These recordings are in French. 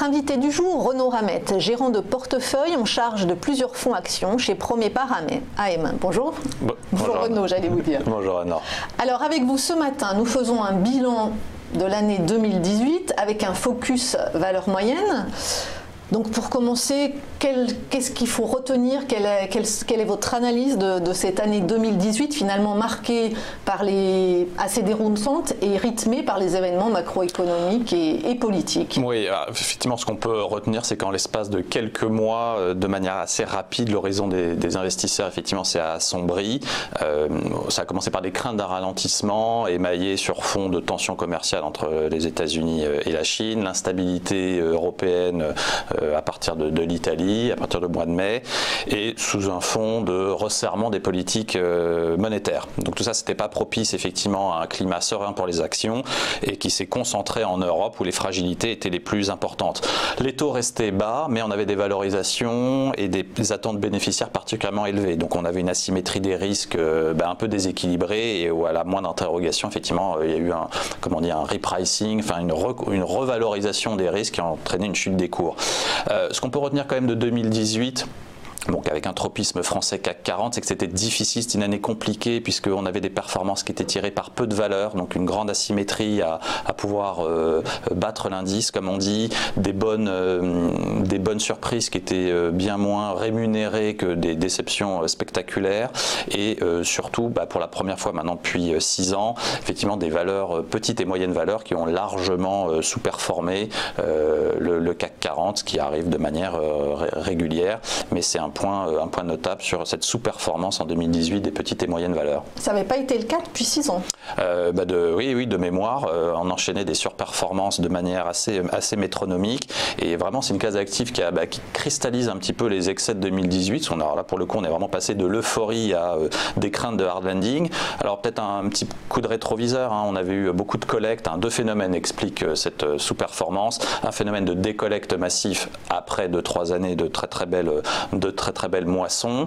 Notre invité du jour, Renaud Ramette, gérant de portefeuille en charge de plusieurs fonds actions chez Premier Part AM. Bonjour. Bonjour Renaud, j'allais vous dire. Bonjour Anna. Alors avec vous ce matin, nous faisons un bilan de l'année 2018 avec un focus valeur moyenne. Donc pour commencer, qu'est-ce qu'il faut retenir, quelle est votre analyse de cette année 2018 finalement marquée par assez déroutante et rythmée par les événements macroéconomiques et politiques? Oui, effectivement, ce qu'on peut retenir, c'est qu'en l'espace de quelques mois, de manière assez rapide, l'horizon des investisseurs, effectivement, s'est assombri. Ça a commencé par des craintes d'un ralentissement émaillé sur fond de tensions commerciales entre les États-Unis et la Chine, l'instabilité européenne à partir de l'Italie, à partir du mois de mai, et sous un fond de resserrement des politiques monétaires. Donc tout ça, c'était pas propice effectivement à un climat serein pour les actions et qui s'est concentré en Europe où les fragilités étaient les plus importantes. Les taux restaient bas, mais on avait des valorisations et des attentes bénéficiaires particulièrement élevées. Donc on avait une asymétrie des risques un peu déséquilibrée et où à la moindre interrogation, effectivement, il y a eu un repricing, enfin une revalorisation des risques qui a entraîné une chute des cours. Ce qu'on peut retenir quand même de 2018, donc avec un tropisme français CAC 40, c'est que c'était difficile, c'était une année compliquée puisqu'on avait des performances qui étaient tirées par peu de valeurs, donc une grande asymétrie à pouvoir battre l'indice, comme on dit, des bonnes surprises qui étaient bien moins rémunérées que des déceptions spectaculaires et surtout pour la première fois maintenant depuis 6 ans, effectivement des valeurs petites et moyennes valeurs qui ont largement sous-performé le CAC 40 qui arrive de manière régulière, mais c'est un point notable sur cette sous-performance en 2018 des petites et moyennes valeurs. Ça n'avait pas été le cas depuis 6 ans. Oui, de mémoire, on enchaînait des surperformances de manière assez métronomique et vraiment c'est une classe d'actifs qui cristallise un petit peu les excès de 2018. Là pour le coup on est vraiment passé de l'euphorie à des craintes de hard landing. Alors peut-être un petit coup de rétroviseur, on avait eu beaucoup de collectes, deux phénomènes expliquent cette sous-performance, un phénomène de décollecte massif après 2-3 années de très belles moissons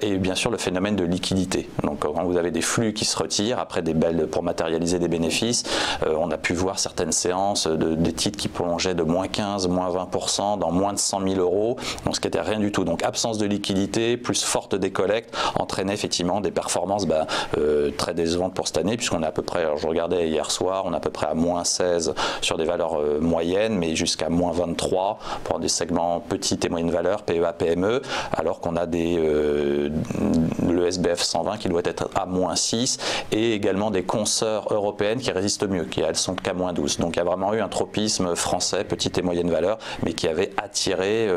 et bien sûr le phénomène de liquidité. Donc quand vous avez des flux qui se retirent après pour matérialiser des bénéfices, on a pu voir certaines séances des titres qui plongeaient de moins 15, moins 20% dans moins de 100 000 euros, donc ce qui n'était rien du tout. Donc absence de liquidité plus forte décollecte entraînait effectivement des performances très décevantes pour cette année puisqu'on est à peu près, je regardais hier soir, on est à peu près à moins 16 sur des valeurs moyennes mais jusqu'à moins 23 pour des segments petites et moyennes valeurs, PEA, PME, alors qu'on a le SBF 120 qui doit être à moins 6 et également des consoeurs européennes qui résistent mieux, elles sont qu'à moins 12. Donc il y a vraiment eu un tropisme français, petite et moyenne valeur, mais qui avait attiré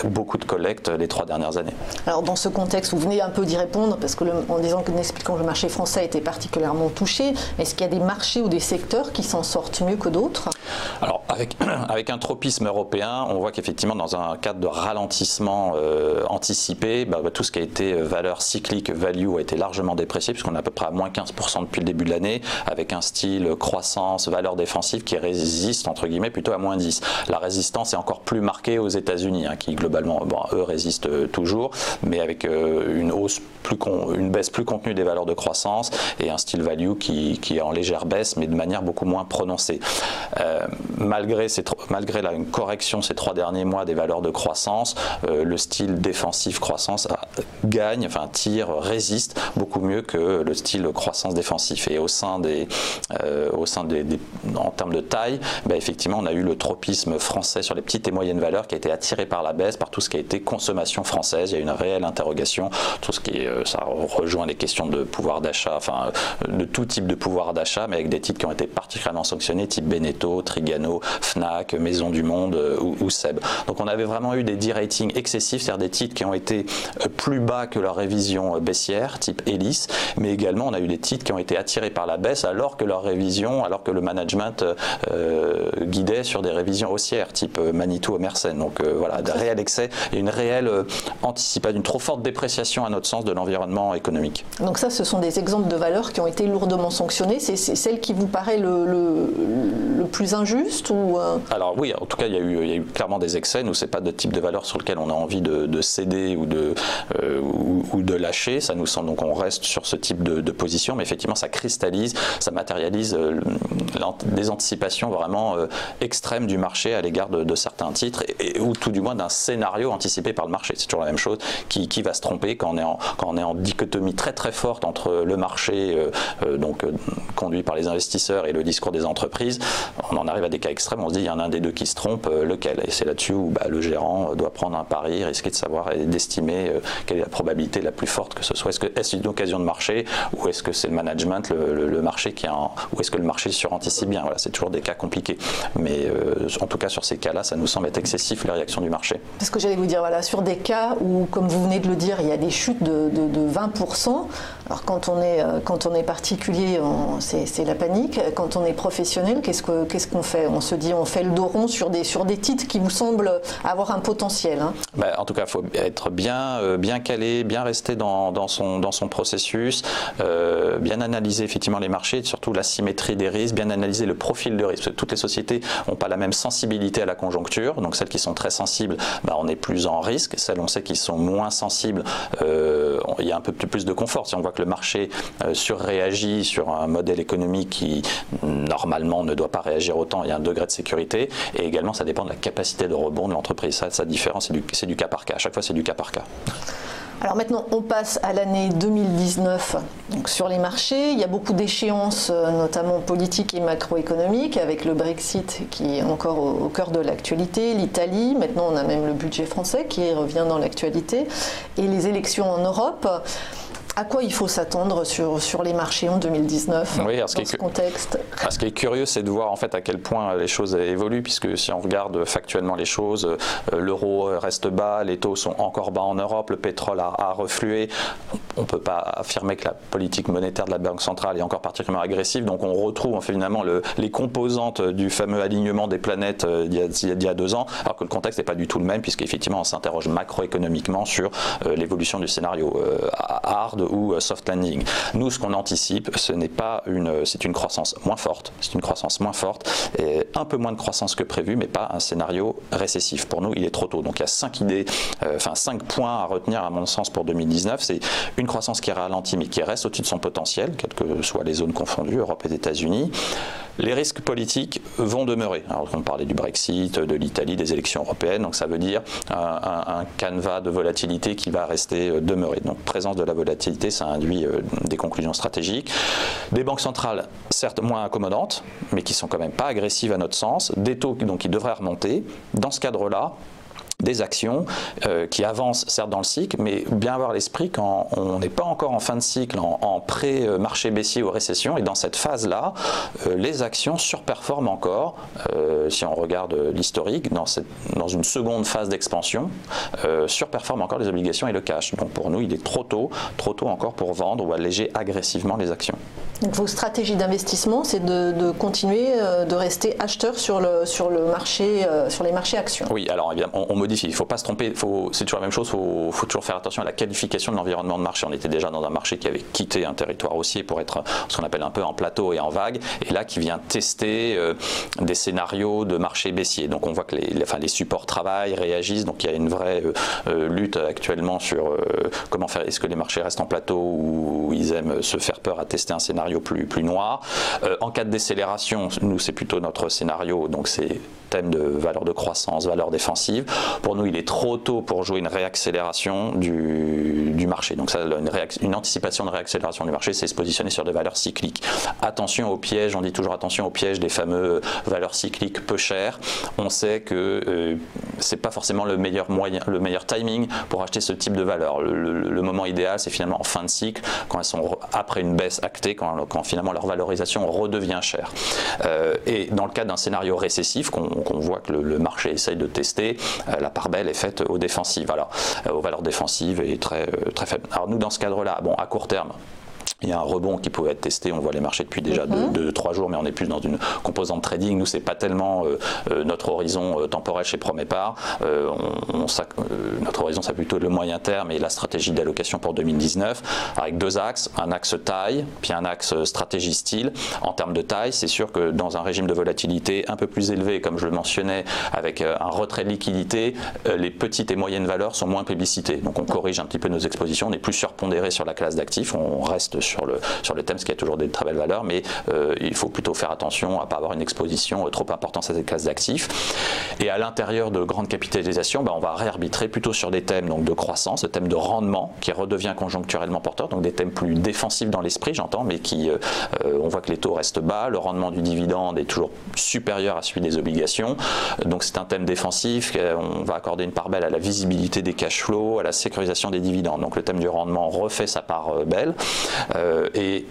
beaucoup de collectes les 3 dernières années. Alors dans ce contexte, vous venez un peu d'y répondre, parce en expliquant que le marché français a été particulièrement touché, est-ce qu'il y a des marchés ou des secteurs qui s'en sortent mieux que d'autres? Alors avec un tropisme européen, on voit qu'effectivement dans un cadre de ralentissement anticipé, tout ce qui a été valeur cyclique, value a été largement déprécié puisqu'on est à peu près à moins 15% depuis le début de l'année avec un style croissance, valeur défensive qui résiste entre guillemets plutôt à moins 10. La résistance est encore plus marquée aux États-Unis qui globalement, eux résistent toujours mais avec une baisse plus contenue des valeurs de croissance et un style value qui est en légère baisse mais de manière beaucoup moins prononcée. Malgré une correction ces 3 derniers mois des valeurs de croissance, le style défensif croissance résiste beaucoup mieux que le style croissance défensif. Et en termes de taille, effectivement, on a eu le tropisme français sur les petites et moyennes valeurs qui a été attiré par la baisse, par tout ce qui a été consommation française. Il y a une réelle interrogation, tout ce qui ça rejoint les questions de pouvoir d'achat, de tout type de pouvoir d'achat, mais avec des titres qui ont été particulièrement sanctionnés, type Beneteau, Trigano, Fnac, Maison du Monde ou Seb. Donc on avait vraiment eu des de-rating excessifs, c'est-à-dire des titres qui ont été plus bas que leur révision baissière, type Elis, mais également on a eu des titres qui ont été attirés par la baisse alors que le management guidait sur des révisions haussières, type Manitou ou Mersenne. Donc voilà, des réels excès et une réelle anticipation, une trop forte dépréciation à notre sens de l'environnement économique. Donc ça, ce sont des exemples de valeurs qui ont été lourdement sanctionnées. C'est celle qui vous paraît le plus injuste ou Alors oui, en tout cas, il y a eu clairement des excès. Nous, c'est pas de type de valeur sur lequel on a envie de céder ou ou de lâcher. Ça nous semble, donc on reste sur ce type de position, mais effectivement ça cristallise, ça matérialise des anticipations vraiment extrêmes du marché à l'égard de certains titres, ou tout du moins d'un scénario anticipé par le marché. C'est toujours la même chose, qui va se tromper quand on est en dichotomie très très forte entre le marché conduit par les investisseurs et le discours des entreprises. On en arrive à des cas extrêmes, on se dit il y en a un des deux qui se trompe, lequel? Et c'est là-dessus où le gérant doit prendre un pari, risquer de savoir et d'estimer quelle est la probabilité la plus forte que ce soit. Est-ce une occasion de marché, ou est-ce que c'est le management, le marché ou est-ce que le marché suranticipe bien? Voilà, c'est toujours des cas compliqués. Mais en tout cas sur ces cas-là, ça nous semble être excessif, les réactions du marché. Parce que j'allais vous dire, voilà, sur des cas où, comme vous venez de le dire, il y a des chutes de 20%. Alors quand on est particulier, c'est la panique. Quand on est professionnel, qu'est-ce qu'on fait? On se dit, on fait le dos rond sur des titres qui vous semblent avoir un potentiel. Hein. En tout cas, il faut être bien calé, bien rester dans son processus, bien analyser effectivement les marchés, surtout l'asymétrie des risques, bien analyser le profil de risque. Parce que toutes les sociétés n'ont pas la même sensibilité à la conjoncture. Donc celles qui sont très sensibles, on est plus en risque. Celles on sait qui sont moins sensibles, il y a un peu plus de confort. Si on voit que le marché surréagit sur un modèle économique qui normalement ne doit pas réagir autant, il y a un degré de sécurité. Et également, ça dépend de la capacité de rebond de l'entreprise. Sa différence, c'est du cas par cas. À chaque fois, c'est du cas par cas. Alors maintenant, on passe à l'année 2019. Donc sur les marchés, il y a beaucoup d'échéances, notamment politiques et macroéconomiques, avec le Brexit qui est encore au cœur de l'actualité, l'Italie, maintenant on a même le budget français qui revient dans l'actualité, et les élections en Europe. À quoi il faut s'attendre sur les marchés en 2019 dans ce contexte? Ce qui est curieux, c'est de voir en fait à quel point les choses évoluent, puisque si on regarde factuellement les choses, l'euro reste bas, les taux sont encore bas en Europe, le pétrole a reflué. On ne peut pas affirmer que la politique monétaire de la Banque centrale est encore particulièrement agressive, donc on retrouve finalement les composantes du fameux alignement des planètes d'il y a 2 ans, alors que le contexte n'est pas du tout le même, puisqu'effectivement on s'interroge macroéconomiquement sur l'évolution du scénario hard ou soft landing. Nous, ce qu'on anticipe, c'est une croissance moins forte. C'est une croissance moins forte, et un peu moins de croissance que prévu, mais pas un scénario récessif. Pour nous, il est trop tôt. Donc il y a 5 points à retenir à mon sens pour 2019. C'est une croissance qui ralentit, mais qui reste au-dessus de son potentiel, quelles que soient les zones confondues, Europe et États-Unis. Les risques politiques vont demeurer. Alors, on parlait du Brexit, de l'Italie, des élections européennes, donc ça veut dire un canevas de volatilité qui va rester demeuré. Donc présence de la volatilité, ça induit des conclusions stratégiques. Des banques centrales, certes moins accommodantes, mais qui sont quand même pas agressives à notre sens. Des taux donc, qui devraient remonter. Dans ce cadre-là, des actions qui avancent certes dans le cycle, mais bien avoir l'esprit quand on n'est pas encore en fin de cycle, en pré-marché baissier ou récession, et dans cette phase-là, les actions surperforment encore, si on regarde l'historique, dans une seconde phase d'expansion, surperforment encore les obligations et le cash. Donc pour nous, il est trop tôt encore pour vendre ou alléger agressivement les actions. Donc vos stratégies d'investissement, c'est de continuer de rester acheteur sur le marché, sur les marchés actions. Oui, alors évidemment, on modifie. Il ne faut pas se tromper. C'est toujours la même chose. Il faut toujours faire attention à la qualification de l'environnement de marché. On était déjà dans un marché qui avait quitté un territoire haussier pour être ce qu'on appelle un peu en plateau et en vague, et là qui vient tester des scénarios de marché baissier. Donc on voit que les supports travaillent, réagissent. Donc il y a une vraie lutte actuellement sur comment faire. Est-ce que les marchés restent en plateau ou ils aiment se faire peur à tester un scénario plus noir. En cas de décélération, nous c'est plutôt notre scénario, donc c'est thème de valeur de croissance, valeur défensive. Pour nous, il est trop tôt pour jouer une réaccélération du marché. Donc ça, une anticipation de réaccélération du marché, c'est se positionner sur des valeurs cycliques. Attention aux pièges, on dit toujours attention aux pièges des fameux valeurs cycliques peu chères. On sait que c'est pas forcément le meilleur moyen, le meilleur timing pour acheter ce type de valeur. Le moment idéal, c'est finalement en fin de cycle, quand elles sont après une baisse actée, quand finalement leur valorisation redevient chère. Et dans le cas d'un scénario récessif, qu'on voit que le marché essaye de tester, la part belle est faite aux défensives, aux valeurs défensives et très faibles. Alors nous, dans ce cadre-là, à court terme, Il y a un rebond qui pouvait être testé, on voit les marchés depuis déjà 2-3 jours, mais on est plus dans une composante trading. Nous, c'est pas tellement notre horizon temporel chez Promépar. Notre horizon, c'est plutôt le moyen terme et la stratégie d'allocation pour 2019, avec 2 axes, un axe taille, puis un axe stratégie style. En termes de taille, c'est sûr que dans un régime de volatilité un peu plus élevé, comme je le mentionnais, avec un retrait de liquidité, les petites et moyennes valeurs sont moins plébiscitées. Donc on corrige un petit peu nos expositions, on est plus surpondéré sur la classe d'actifs, on reste sur le thème, ce qui a toujours des très belles valeurs, mais il faut plutôt faire attention à ne pas avoir une exposition trop importante à cette classe d'actifs. Et à l'intérieur de grandes capitalisations, on va réarbitrer plutôt sur des thèmes donc, de croissance, des thèmes de rendement qui redevient conjoncturellement porteur, donc des thèmes plus défensifs dans l'esprit, j'entends, mais qui, on voit que les taux restent bas, le rendement du dividende est toujours supérieur à celui des obligations, donc c'est un thème défensif, on va accorder une part belle à la visibilité des cash flows, à la sécurisation des dividendes, donc le thème du rendement refait sa part belle, et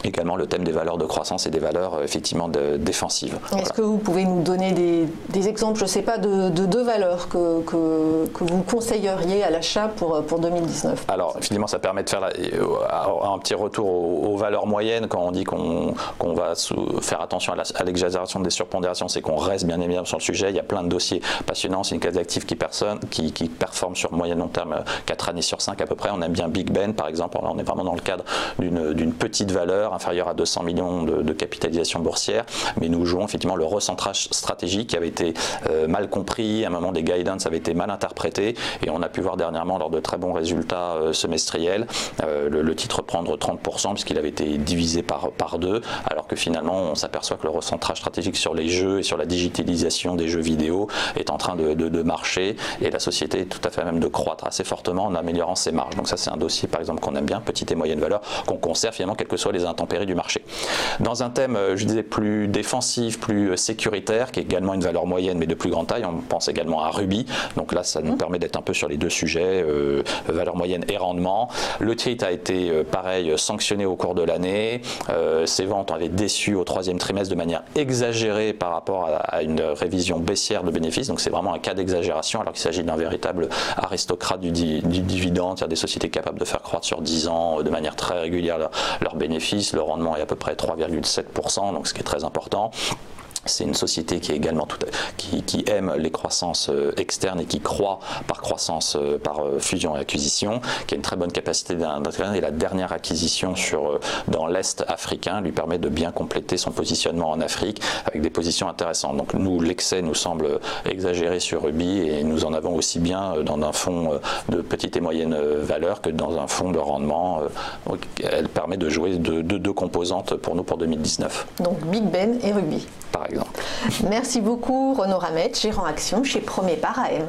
également le thème des valeurs de croissance et des valeurs effectivement défensives. Est-ce que vous pouvez nous donner des exemples, je ne sais pas, de 2 valeurs que vous conseilleriez à l'achat pour 2019? Alors, finalement, ça permet de faire un petit retour aux valeurs moyennes. Quand on dit qu'on va faire attention à l'exagération des surpondérations, c'est qu'on reste bien évidemment sur le sujet. Il y a plein de dossiers passionnants. C'est une classe d'actifs qui performe sur moyen long terme 4 années sur 5 à peu près. On aime bien Big Ben, par exemple. Alors, on est vraiment dans le cadre d'une petite valeur inférieur à 200 millions de capitalisation boursière, mais nous jouons effectivement le recentrage stratégique qui avait été mal compris, à un moment des guidance avaient été mal interprétés, et on a pu voir dernièrement lors de très bons résultats semestriels le titre prendre 30% puisqu'il avait été divisé par 2, alors que finalement on s'aperçoit que le recentrage stratégique sur les jeux et sur la digitalisation des jeux vidéo est en train de marcher, et la société est tout à fait même de croître assez fortement en améliorant ses marges. Donc ça, c'est un dossier par exemple qu'on aime bien, petite et moyenne valeur, qu'on conserve finalement quelles que soient les intempéries du marché. Dans un thème, je disais, plus défensif, plus sécuritaire, qui est également une valeur moyenne mais de plus grande taille, on pense également à Ruby. Donc là, ça nous permet d'être un peu sur les 2 sujets, valeur moyenne et rendement. Le titre a été, pareil, sanctionné au cours de l'année. Ses ventes avaient déçu au 3e trimestre de manière exagérée par rapport à une révision baissière de bénéfices. Donc c'est vraiment un cas d'exagération, alors qu'il s'agit d'un véritable aristocrate du dividende. Il y a des sociétés capables de faire croître sur 10 ans de manière très régulière leurs bénéfices. Le rendement est à peu près 3,7%, donc ce qui est très important. C'est une société qui est également qui aime les croissances externes et qui croît par croissance, par fusion et acquisition, qui a une très bonne capacité d'intégration, et la dernière acquisition dans l'Est africain lui permet de bien compléter son positionnement en Afrique avec des positions intéressantes. Donc nous, l'excès nous semble exagéré sur Ruby, et nous en avons aussi bien dans un fonds de petite et moyenne valeur que dans un fonds de rendement. Elle permet de jouer de 2 composantes pour nous pour 2019. Donc Big Ben et Ruby. Par exemple. Merci beaucoup Renaud Ramette, gérant action chez Promépar AM.